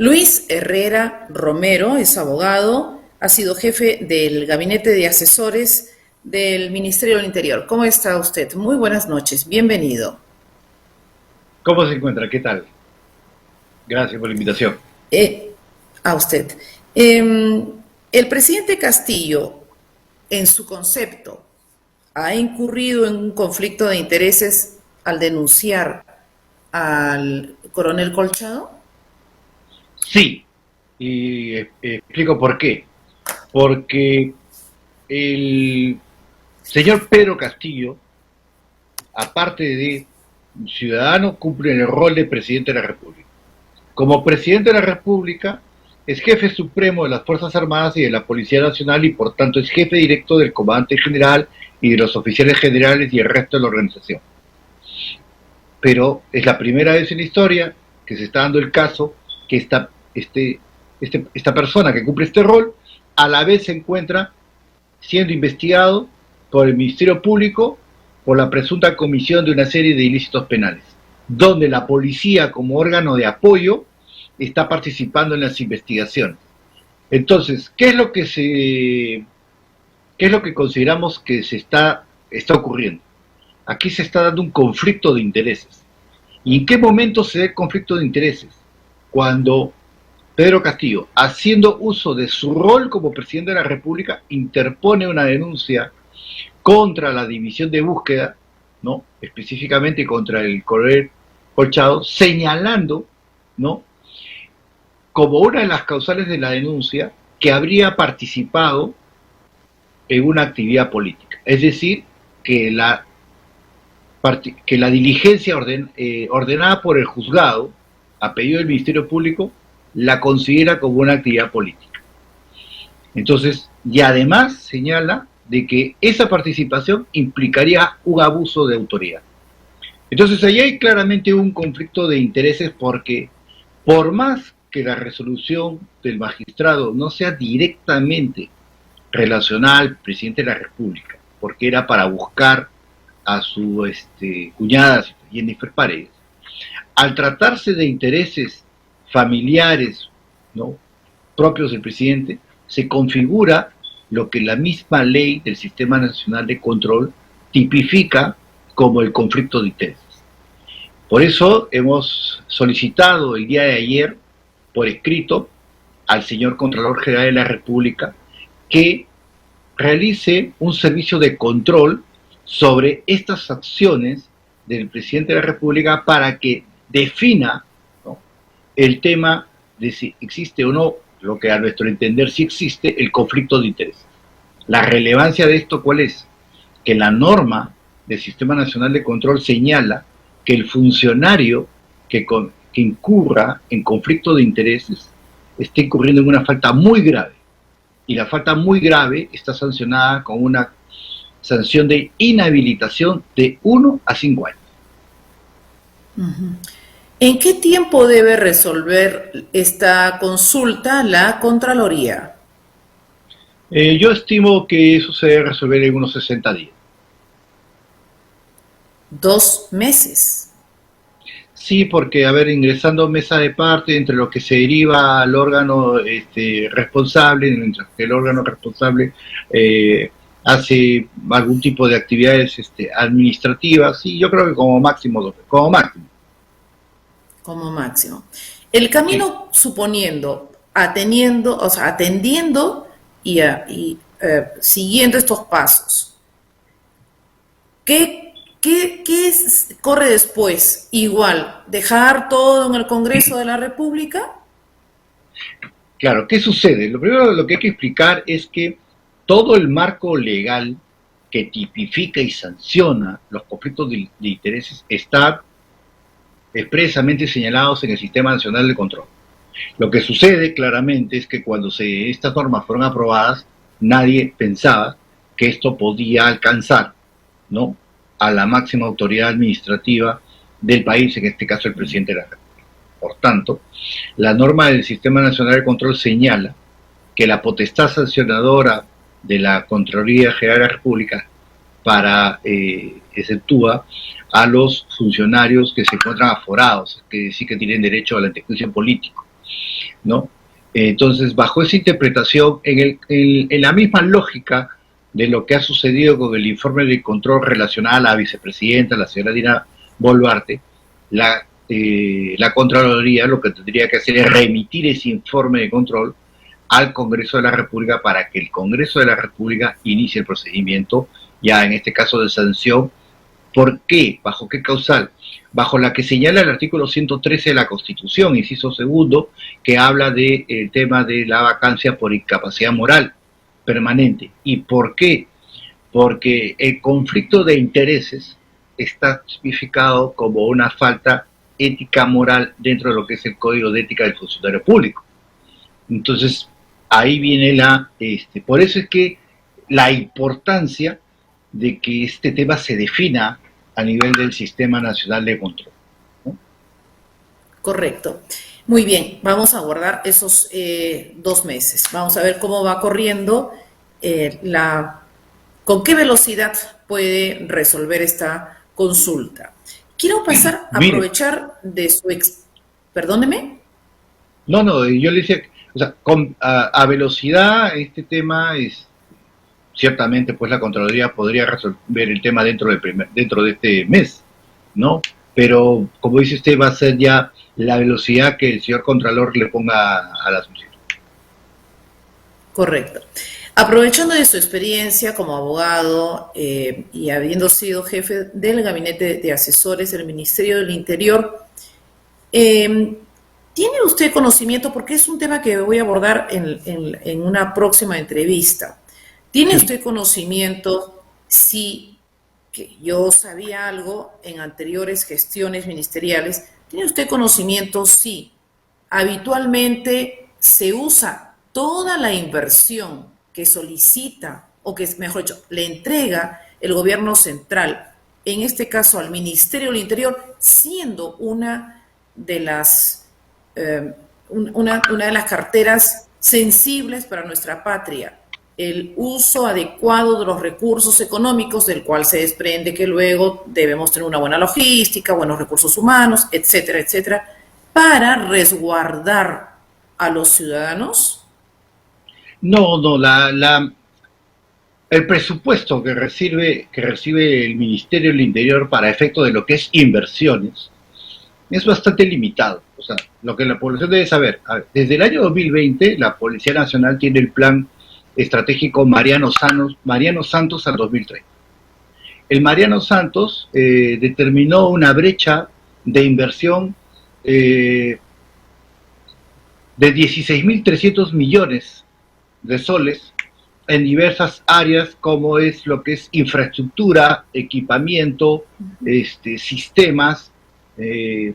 Luis Herrera Romero es abogado, ha sido jefe del Gabinete de Asesores del Ministerio del Interior. ¿Cómo está usted? Muy buenas noches, bienvenido. ¿Cómo se encuentra? ¿Qué tal? Gracias por la invitación. Eh, a usted. Eh, el presidente Castillo, en su concepto, ha incurrido en un conflicto de intereses al denunciar al coronel Colchado. Sí, y explico por qué. Porque el señor Pedro Castillo, aparte de ciudadano, cumple el rol de presidente de la República. Como presidente de la República, es jefe supremo de las Fuerzas Armadas y de la Policía Nacional y por tanto es jefe directo del comandante general y de los oficiales generales y el resto de la organización. Pero es la primera vez en la historia que se está dando el caso que esta persona que cumple este rol a la vez se encuentra siendo investigado por el Ministerio Público por la presunta comisión de una serie de ilícitos penales, donde la policía como órgano de apoyo está participando en las investigaciones. Entonces, qué es lo que consideramos que está ocurriendo? Aquí se está dando un conflicto de intereses. ¿Y en qué momento se da el conflicto de intereses? Cuando Pedro Castillo, haciendo uso de su rol como presidente de la República, interpone una denuncia contra la división de búsqueda, ¿no? Específicamente contra el coronel Colchado, señalando, ¿no?, como una de las causales de la denuncia que habría participado en una actividad política. Es decir, que la diligencia ordenada por el juzgado, a pedido del Ministerio Público, la considera como una actividad política. Entonces, y además señala de que esa participación implicaría un abuso de autoridad. Entonces, ahí hay claramente un conflicto de intereses porque, por más que la resolución del magistrado no sea directamente relacionada al presidente de la República, porque era para buscar a su cuñada Jennifer Paredes, al tratarse de intereses familiares, ¿no?, propios del presidente, se configura lo que la misma ley del Sistema Nacional de Control tipifica como el conflicto de intereses. Por eso hemos solicitado el día de ayer, por escrito, al señor Contralor General de la República que realice un servicio de control sobre estas acciones del presidente de la República para que defina, ¿no?, el tema de si existe o no, lo que a nuestro entender sí existe, el conflicto de intereses. La relevancia de esto, ¿cuál es? Que la norma del Sistema Nacional de Control señala que el funcionario que incurra en conflicto de intereses está incurriendo en una falta muy grave. Y la falta muy grave está sancionada con una sanción de inhabilitación de 1 a 5 años. Uh-huh. ¿En qué tiempo debe resolver esta consulta la Contraloría? Yo estimo que eso se debe resolver en unos 60 días. 2 meses. Sí, porque, a ver, ingresando mesa de parte entre lo que se deriva al órgano responsable, mientras que el órgano responsable hace algún tipo de actividades administrativas, sí, yo creo que como máximo 2 meses, como máximo. Como máximo. El Sí. camino, suponiendo, atendiendo y siguiendo estos pasos, ¿qué corre después? Igual, dejar todo en el Congreso de la República. Claro, ¿qué sucede? Lo primero lo que hay que explicar es que todo el marco legal que tipifica y sanciona los conflictos de intereses está expresamente señalados en el Sistema Nacional de Control. Lo que sucede claramente es que cuando estas normas fueron aprobadas, nadie pensaba que esto podía alcanzar, ¿no?, a la máxima autoridad administrativa del país, en este caso el presidente de la República. Por tanto, la norma del Sistema Nacional de Control señala que la potestad sancionadora de la Contraloría General de la República exceptúa a los funcionarios que se encuentran aforados, que sí que tienen derecho al antejuicio político. ¿no? Entonces, bajo esa interpretación, en la misma lógica de lo que ha sucedido con el informe de control relacionado a la vicepresidenta, la señora Dina Boluarte, la Contraloría lo que tendría que hacer es remitir ese informe de control al Congreso de la República para que el Congreso de la República inicie el procedimiento, ya en este caso de sanción. ¿Por qué? ¿Bajo qué causal? Bajo la que señala el artículo 113 de la Constitución, inciso segundo, que habla del tema de la vacancia por incapacidad moral permanente. ¿Y por qué? Porque el conflicto de intereses está tipificado como una falta ética moral dentro de lo que es el Código de Ética del Funcionario Público. Entonces, ahí viene por eso es que la importancia de que este tema se defina a nivel del Sistema Nacional de Control, ¿no? Correcto. Muy bien, vamos a abordar esos 2 meses. Vamos a ver cómo va corriendo, con qué velocidad puede resolver esta consulta. Quiero pasar a aprovechar de su Perdóneme. No, yo le decía, o sea, a velocidad este tema es, ciertamente pues la Contraloría podría resolver el tema dentro de este mes, ¿no? Pero como dice usted, va a ser ya la velocidad que el señor Contralor le ponga a la solicitud. Correcto. Aprovechando de su experiencia como abogado y habiendo sido jefe del gabinete de asesores del Ministerio del Interior, ¿tiene usted conocimiento? Porque es un tema que voy a abordar en una próxima entrevista. ¿Tiene usted conocimiento si, que yo sabía algo en anteriores gestiones ministeriales, ¿tiene usted conocimiento si habitualmente se usa toda la inversión que solicita, o que mejor dicho, le entrega el gobierno central, en este caso al Ministerio del Interior, siendo una de las carteras sensibles para nuestra patria, el uso adecuado de los recursos económicos, del cual se desprende que luego debemos tener una buena logística, buenos recursos humanos, etcétera, etcétera, para resguardar a los ciudadanos? No, el presupuesto que recibe el Ministerio del Interior para efecto de lo que es inversiones es bastante limitado. O sea, lo que la población debe saber, desde el año 2020 la Policía Nacional tiene el plan estratégico Mariano Santos al 2030. El Mariano Santos determinó una brecha de inversión de 16.300 millones de soles en diversas áreas, como es lo que es infraestructura, equipamiento, sistemas, y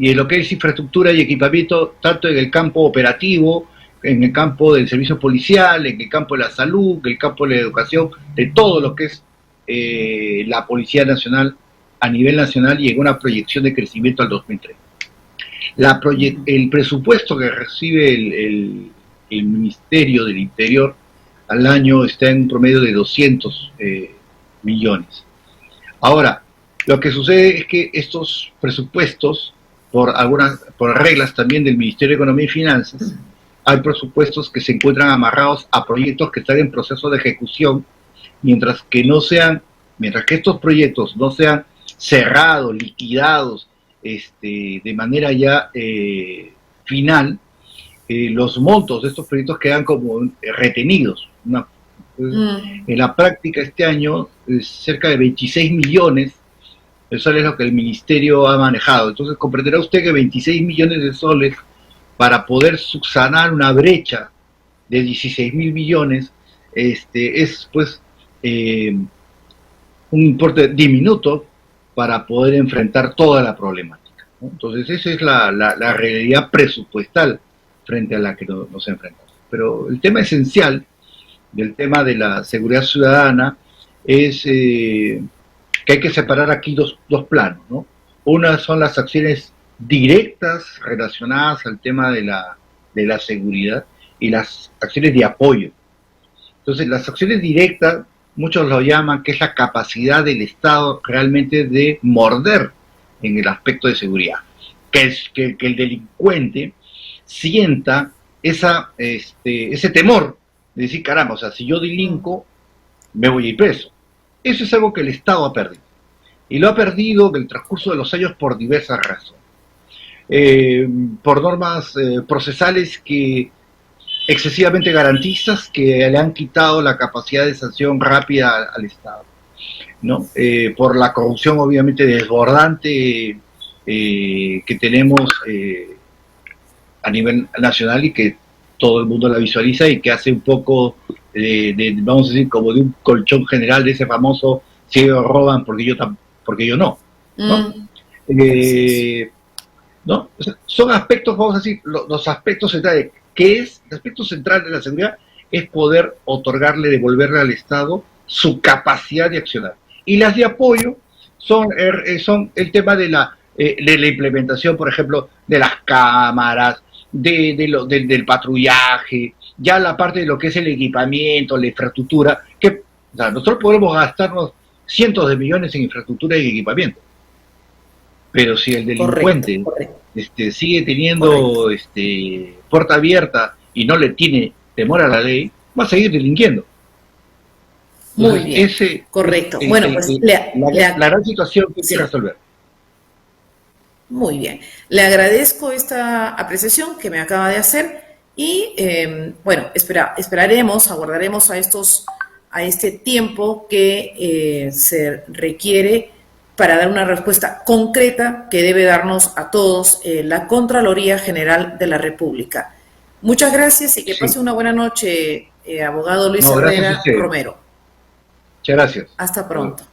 en lo que es infraestructura y equipamiento, tanto en el campo operativo, en el campo del servicio policial, en el campo de la salud, en el campo de la educación, de todo lo que es la Policía Nacional a nivel nacional, y en una proyección de crecimiento al 2030. El presupuesto que recibe el Ministerio del Interior al año está en un promedio de 200 millones. Ahora, lo que sucede es que estos presupuestos, por reglas también del Ministerio de Economía y Finanzas, hay presupuestos que se encuentran amarrados a proyectos que están en proceso de ejecución, mientras que estos proyectos no sean cerrados, liquidados, de manera ya final, los montos de estos proyectos quedan como retenidos. En la práctica este año cerca de 26 millones de soles es lo que el ministerio ha manejado. Entonces comprenderá usted que 26 millones de soles para poder subsanar una brecha de 16.000 millones es pues un importe diminuto para poder enfrentar toda la problemática, ¿no? Entonces esa es la realidad presupuestal frente a la que nos enfrentamos. Pero el tema esencial del tema de la seguridad ciudadana es que hay que separar aquí dos planos, ¿no? Una son las acciones directas relacionadas al tema de la seguridad y las acciones de apoyo. Entonces, las acciones directas, muchos lo llaman que es la capacidad del Estado realmente de morder en el aspecto de seguridad, que el delincuente sienta ese temor de decir, caramba, o sea, si yo delinco, me voy a ir preso. Eso es algo que el Estado ha perdido. Y lo ha perdido en el transcurso de los años por diversas razones. Por normas procesales excesivamente garantistas que le han quitado la capacidad de sanción rápida al Estado, ¿no? Por la corrupción obviamente desbordante que tenemos a nivel nacional y que todo el mundo la visualiza y que hace un poco vamos a decir, como de un colchón general de ese famoso si ellos roban porque yo no, ¿no? ¿No? O sea, son aspectos, vamos a decir, los aspectos centrales. El aspecto central de la seguridad es poder otorgarle, devolverle al Estado su capacidad de accionar. Y las de apoyo son el tema de la implementación, por ejemplo, de las cámaras, del patrullaje, ya la parte de lo que es el equipamiento, la infraestructura, que o sea, nosotros podemos gastarnos cientos de millones en infraestructura y equipamiento. Pero si el delincuente sigue teniendo puerta abierta y no le tiene temor a la ley, va a seguir delinquiendo. Muy bien, correcto. Bueno, pues la gran situación que hay que resolver. Muy bien. Le agradezco esta apreciación que me acaba de hacer y, bueno, aguardaremos a este tiempo que se requiere para dar una respuesta concreta que debe darnos a todos la Contraloría General de la República. Muchas gracias y que pase una buena noche, abogado Luis Herrera Romero. Muchas gracias. Hasta pronto.